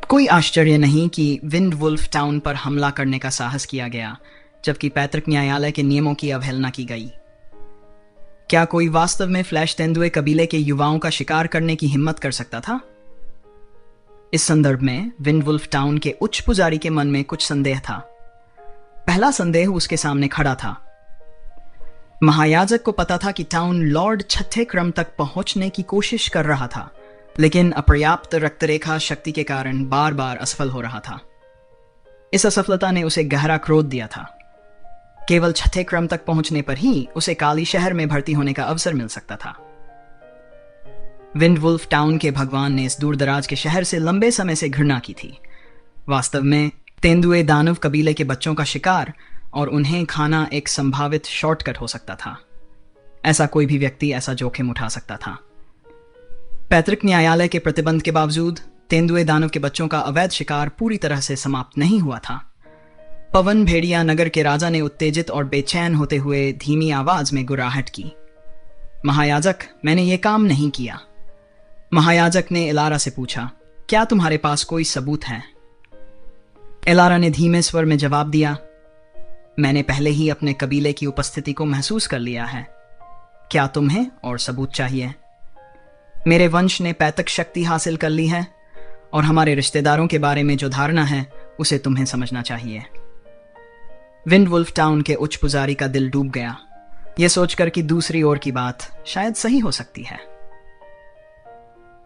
कोई आश्चर्य नहीं कि विंडवुल्फ टाउन पर हमला करने का साहस किया गया, जबकि पैतृक न्यायालय के नियमों की अवहेलना की गई। क्या कोई वास्तव में फ्लैश तेंदुए कबीले के युवाओं का शिकार करने की हिम्मत कर सकता था? इस संदर्भ में विंडवुल्फ टाउन के उच्च पुजारी के मन में कुछ संदेह था। पहला संदेह उसके सामने खड़ा था। महायाजक को पता था कि टाउन लॉर्ड छठे क्रम तक पहुंचने की कोशिश कर रहा था, लेकिन अपर्याप्त रक्तरेखा शक्ति के कारण बार बार असफल हो रहा था। इस असफलता ने उसे गहरा क्रोध दिया था। केवल छठे क्रम तक पहुंचने पर ही उसे काली शहर में भर्ती होने का अवसर मिल सकता था। विंडवुल्फ टाउन के भगवान ने इस दूरदराज के शहर से लंबे समय से घृणा की थी। वास्तव में तेंदुए दानव कबीले के बच्चों का शिकार और उन्हें खाना एक संभावित शॉर्टकट हो सकता था। ऐसा कोई भी व्यक्ति ऐसा जोखिम उठा सकता था। पैतृक न्यायालय के प्रतिबंध के बावजूद तेंदुए दानव के बच्चों का अवैध शिकार पूरी तरह से समाप्त नहीं हुआ था। पवन भेड़िया नगर के राजा ने उत्तेजित और बेचैन होते हुए धीमी आवाज में गुर्राहट की। महायाजक, मैंने ये काम नहीं किया। महायाजक ने एलारा से पूछा, क्या तुम्हारे पास कोई सबूत है? एलारा ने धीमे स्वर में जवाब दिया, मैंने पहले ही अपने कबीले की उपस्थिति को महसूस कर लिया है। क्या तुम्हें और सबूत चाहिए? मेरे वंश ने पैतृक शक्ति हासिल कर ली है और हमारे रिश्तेदारों के बारे में जो धारणा है उसे तुम्हें समझना चाहिए। विंडवुल्फ टाउन के उच्च पुजारी का दिल डूब गया, यह सोचकर कि दूसरी ओर की बात शायद सही हो सकती है।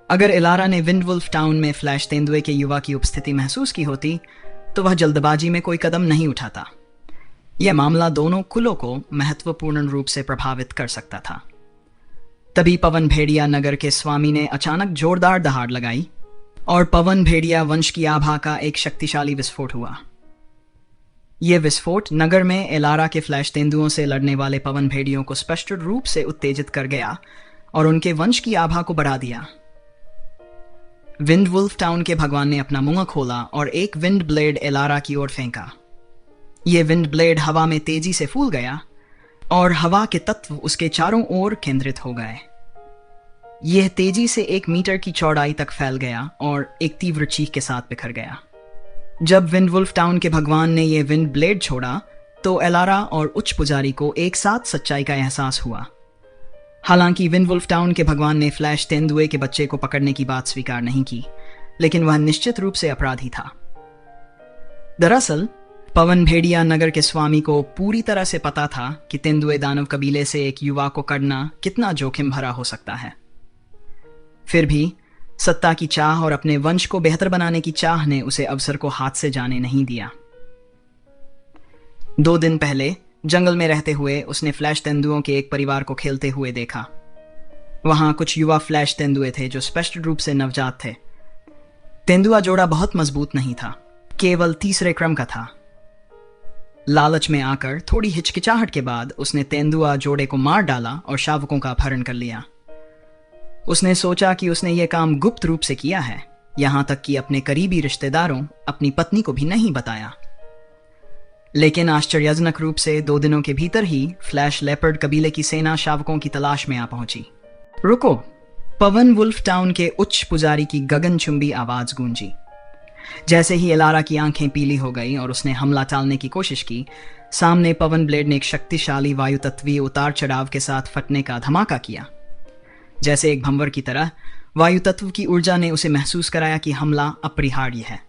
अगर एलारा ने विंडवुल्फ टाउन में फ्लैश तेंदुए के युवा की उपस्थिति महसूस की होती तो वह जल्दबाजी में कोई कदम नहीं उठाता। यह मामला दोनों कुलों को महत्वपूर्ण रूप से प्रभावित कर सकता था। तभी पवन भेड़िया नगर के स्वामी ने अचानक जोरदार दहाड़ लगाई और पवन भेड़िया वंश की आभा का एक शक्तिशाली विस्फोट हुआ। यह विस्फोट नगर में एलारा के फ्लैश तेंदुओं से लड़ने वाले पवन भेड़ियों को स्पष्ट रूप से उत्तेजित कर गया और उनके वंश की आभा को बढ़ा दिया। विंडवुल्फ टाउन के भगवान ने अपना मुंह खोला और एक विंड ब्लेड एलारा की ओर फेंका। यह विंड ब्लेड हवा में तेजी से फूल गया और हवा के तत्व उसके चारों ओर केंद्रित हो गए। यह तेजी से 1 मीटर की चौड़ाई तक फैल गया और एक तीव्र चीख के साथ बिखर गया। जब विंडवुल्फ टाउन के भगवान ने यह विंड ब्लेड छोड़ा तो एलारा और उच्च पुजारी को एक साथ सच्चाई का एहसास हुआ। हालांकि विंडवुल्फ टाउन के भगवान ने फ्लैश तेंदुए के बच्चे को पकड़ने की बात स्वीकार नहीं की, लेकिन वह निश्चित रूप से अपराधी था। दरअसल पवन भेड़िया नगर के स्वामी को पूरी तरह से पता था कि तेंदुए दानव कबीले से एक युवा को करना कितना जोखिम भरा हो सकता है। फिर भी सत्ता की चाह और अपने वंश को बेहतर बनाने की चाह ने उसे अवसर को हाथ से जाने नहीं दिया। 2 दिन पहले जंगल में रहते हुए उसने फ्लैश तेंदुओं के एक परिवार को खेलते हुए देखा। वहां कुछ युवा फ्लैश तेंदुए थे जो स्पष्ट रूप से नवजात थे। तेंदुआ जोड़ा बहुत मजबूत नहीं था, केवल तीसरे क्रम का था। लालच में आकर थोड़ी हिचकिचाहट के बाद उसने तेंदुआ जोड़े को मार डाला और शावकों का अपहरण कर लिया। उसने सोचा कि उसने यह काम गुप्त रूप से किया है, यहां तक कि अपने करीबी रिश्तेदारों, अपनी पत्नी को भी नहीं बताया। लेकिन आश्चर्यजनक रूप से 2 दिनों के भीतर ही फ्लैश लेपर्ड कबीले की सेना शावकों की तलाश में आ पहुंची। रुको! पवन वुल्फ टाउन के उच्च पुजारी की गगनचुंबी आवाज गूंजी। जैसे ही एलारा की आंखें पीली हो गई और उसने हमला टालने की कोशिश की, सामने पवन ब्लेड ने एक शक्तिशाली वायुतत्वीय उतार चढ़ाव के साथ फटने का धमाका किया। जैसे एक भंवर की तरह वायुतत्व की ऊर्जा ने उसे महसूस कराया कि हमला अपरिहार्य है।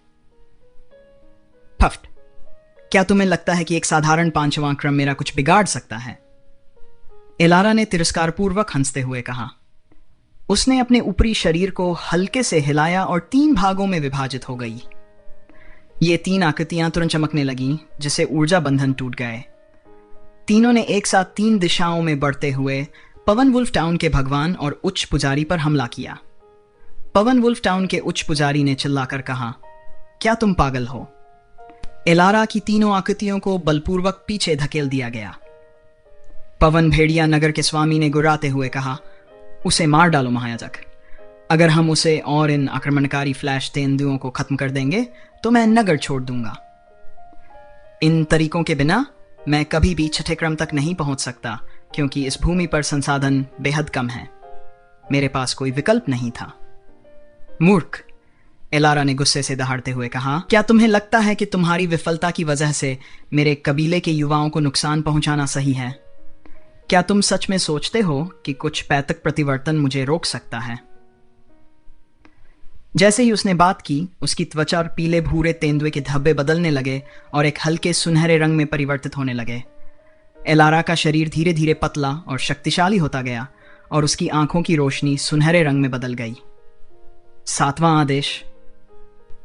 फफ्ट! क्या तुम्हें लगता है कि एक साधारण 5वां क्रम मेरा कुछ बिगाड़ सकता है? एलारा ने तिरस्कारपूर्वक हंसते हुए कहा। उसने अपने ऊपरी शरीर को हल्के से हिलाया और 3 भागों में विभाजित हो गई। ये 3 आकृतियां तुरंत चमकने लगीं, जिससे ऊर्जा बंधन टूट गए। तीनों ने एक साथ 3 दिशाओं में बढ़ते हुए पवन वुल्फ टाउन के भगवान और उच्च पुजारी पर हमला किया। पवन वुल्फ टाउन के उच्च पुजारी ने चिल्लाकर कहा, क्या तुम पागल हो? एलारा की तीनों आकृतियों को बलपूर्वक पीछे धकेल दिया गया। पवन भेड़िया नगर के स्वामी ने गुर्राते हुए कहा, उसे मार डालो महायाजक। अगर हम उसे और इन आक्रमणकारी फ्लैश तेंदुओं को खत्म कर देंगे तो मैं नगर छोड़ दूंगा। इन तरीकों के बिना मैं कभी भी छठे क्रम तक नहीं पहुंच सकता, क्योंकि इस भूमि पर संसाधन बेहद कम है। मेरे पास कोई विकल्प नहीं था। मूर्ख! एलारा ने गुस्से से दहाड़ते हुए कहा, क्या तुम्हें लगता है कि तुम्हारी विफलता की वजह से मेरे कबीले के युवाओं को नुकसान पहुंचाना सही है? क्या तुम सच में सोचते हो कि कुछ पैतृक प्रतिवर्तन मुझे रोक सकता है? जैसे ही उसने बात की, उसकी त्वचा पीले भूरे तेंदुए के धब्बे बदलने लगे और एक हल्के सुनहरे रंग में परिवर्तित होने लगे। एलारा का शरीर धीरे धीरे पतला और शक्तिशाली होता गया और उसकी आंखों की रोशनी सुनहरे रंग में बदल गई। 7वां आदेश।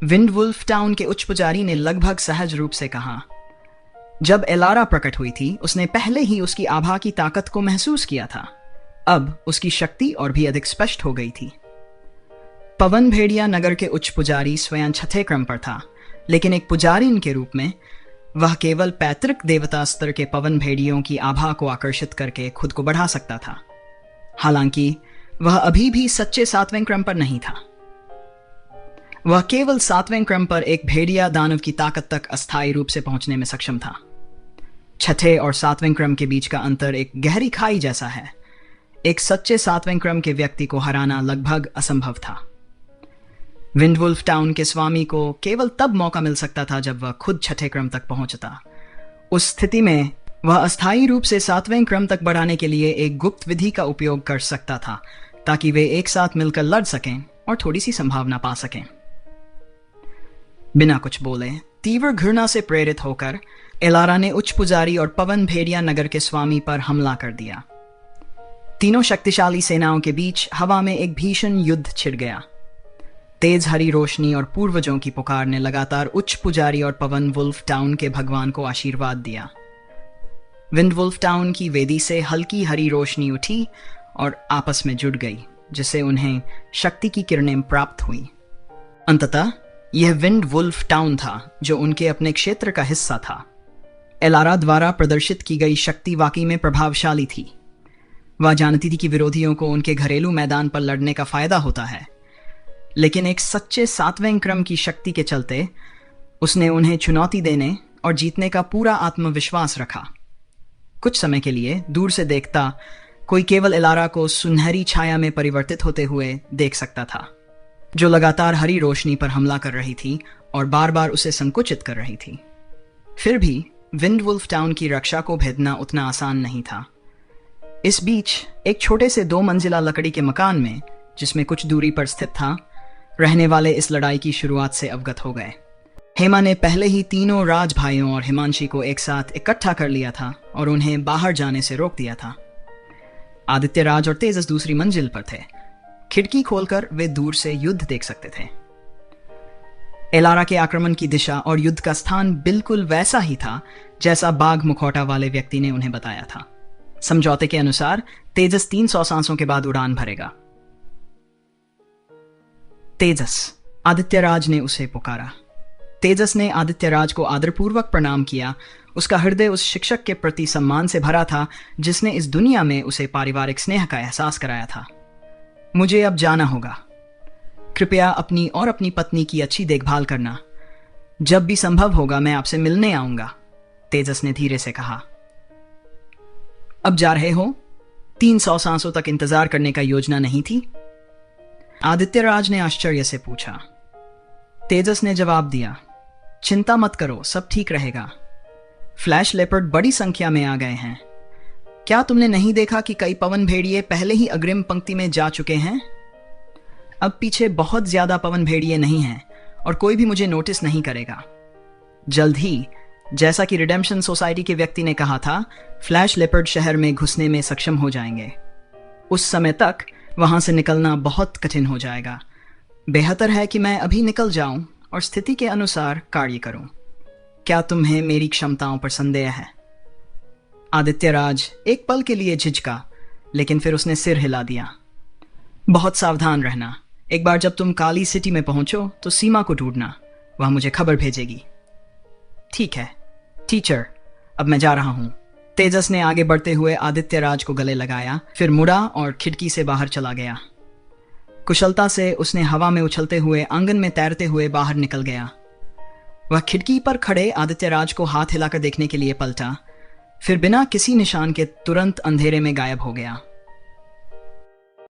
विंडवुल्फ टाउन के उच्च पुजारी ने लगभग सहज रूप से कहा। जब एलारा प्रकट हुई थी, उसने पहले ही उसकी आभा की ताकत को महसूस किया था। अब उसकी शक्ति और भी अधिक स्पष्ट हो गई थी। पवन भेड़िया नगर के उच्च पुजारी स्वयं 6ठे क्रम पर था, लेकिन एक पुजारीन के रूप में वह केवल पैतृक देवता स्तर के पवन भेड़ियों की आभा को आकर्षित करके खुद को बढ़ा सकता था। हालांकि वह अभी भी सच्चे 7वें क्रम पर नहीं था। वह केवल 7वें क्रम पर एक भेड़िया दानव की ताकत तक अस्थायी रूप से पहुंचने में सक्षम था। 6ठे और 7वें क्रम के बीच का अंतर एक गहरी खाई जैसा है। एक सच्चे 7वें क्रम के व्यक्ति को हराना लगभग असंभव था। विंडवुल्फ टाउन के स्वामी को केवल तब मौका मिल सकता था जब वह खुद 6ठे क्रम तक पहुंचता। उस स्थिति में वह अस्थायी रूप से 7वें क्रम तक बढ़ाने के लिए एक गुप्त विधि का उपयोग कर सकता था, ताकि वे एक साथ मिलकर लड़ सकें और थोड़ी सी संभावना पा सकें। बिना कुछ बोले, तीव्र घृणा से प्रेरित होकर एलारा ने उच्च पुजारी और पवन भेड़िया नगर के स्वामी पर हमला कर दिया। तीनों शक्तिशाली सेनाओं के बीच हवा में एक भीषण युद्ध छिड़ गया। तेज हरी रोशनी और पूर्वजों की पुकार ने लगातार उच्च पुजारी और पवन वुल्फ टाउन के भगवान को आशीर्वाद दिया। विंडवुल्फ टाउन की वेदी से हल्की हरी रोशनी उठी और आपस में जुड़ गई, जिससे उन्हें शक्ति की किरणें प्राप्त हुई। अंततः यह विंडवुल्फ टाउन था जो उनके अपने क्षेत्र का हिस्सा था। एलारा द्वारा प्रदर्शित की गई शक्ति वाकई में प्रभावशाली थी। वह जानती थी कि विरोधियों को उनके घरेलू मैदान पर लड़ने का फायदा होता है, लेकिन एक सच्चे 7वें क्रम की शक्ति के चलते उसने उन्हें चुनौती देने और जीतने का पूरा आत्मविश्वास रखा। कुछ समय के लिए दूर से देखता कोई केवल एलारा को सुनहरी छाया में परिवर्तित होते हुए देख सकता था, जो लगातार हरी रोशनी पर हमला कर रही थी और बार बार उसे संकुचित कर रही थी। फिर भी विंडवुल्फ टाउन की रक्षा को भेदना उतना आसान नहीं था। इस बीच एक छोटे से 2 मंजिला लकड़ी के मकान में, जिसमें कुछ दूरी पर स्थित था, रहने वाले इस लड़ाई की शुरुआत से अवगत हो गए। हेमा ने पहले ही तीनों राज भाइयों और हिमांशी को एक साथ इकट्ठा कर लिया था और उन्हें बाहर जाने से रोक दिया था। आदित्य राज और तेजस दूसरी मंजिल पर थे। खिड़की खोलकर वे दूर से युद्ध देख सकते थे। एलारा के आक्रमण की दिशा और युद्ध का स्थान बिल्कुल वैसा ही था जैसा बाघ मुखौटा वाले व्यक्ति ने उन्हें बताया था। समझौते के अनुसार तेजस 300 सांसों के बाद उड़ान भरेगा। तेजस, आदित्यराज ने उसे पुकारा। तेजस ने आदित्यराज को आदरपूर्वक प्रणाम किया। उसका हृदय उस शिक्षक के प्रति सम्मान से भरा था जिसने इस दुनिया में उसे पारिवारिक स्नेह का एहसास कराया था। मुझे अब जाना होगा। कृपया अपनी और अपनी पत्नी की अच्छी देखभाल करना। जब भी संभव होगा मैं आपसे मिलने आऊंगा, तेजस ने धीरे से कहा। अब जा रहे हो? 300 सांसों तक इंतजार करने का योजना नहीं थी? आदित्यराज ने आश्चर्य से पूछा। तेजस ने जवाब दिया, चिंता मत करो, सब ठीक रहेगा। फ्लैश लेपर्ड बड़ी संख्या में आ गए हैं। क्या तुमने नहीं देखा कि कई पवन भेड़िए पहले ही अग्रिम पंक्ति में जा चुके हैं? अब पीछे बहुत ज्यादा पवन भेड़िए नहीं हैं और कोई भी मुझे नोटिस नहीं करेगा। जल्द ही, जैसा कि रिडेम्पशन सोसाइटी के व्यक्ति ने कहा था, फ्लैश लेपर्ड शहर में घुसने में सक्षम हो जाएंगे। उस समय तक वहां से निकलना बहुत कठिन हो जाएगा। बेहतर है कि मैं अभी निकल जाऊं और स्थिति के अनुसार कार्य करूं। क्या तुम्हें मेरी क्षमताओं पर संदेह है? आदित्यराज एक पल के लिए झिझका, लेकिन फिर उसने सिर हिला दिया। बहुत सावधान रहना। एक बार जब तुम काली सिटी में पहुंचो तो सीमा को ढूंढना, वह मुझे खबर भेजेगी। ठीक है टीचर, अब मैं जा रहा हूं। तेजस ने आगे बढ़ते हुए आदित्यराज को गले लगाया, फिर मुड़ा और खिड़की से बाहर चला गया। कुशलता से उसने हवा में उछलते हुए आंगन में तैरते हुए बाहर निकल गया। वह खिड़की पर खड़े आदित्यराज को हाथ हिलाकर देखने के लिए पलटा, फिर बिना किसी निशान के तुरंत अंधेरे में गायब हो गया।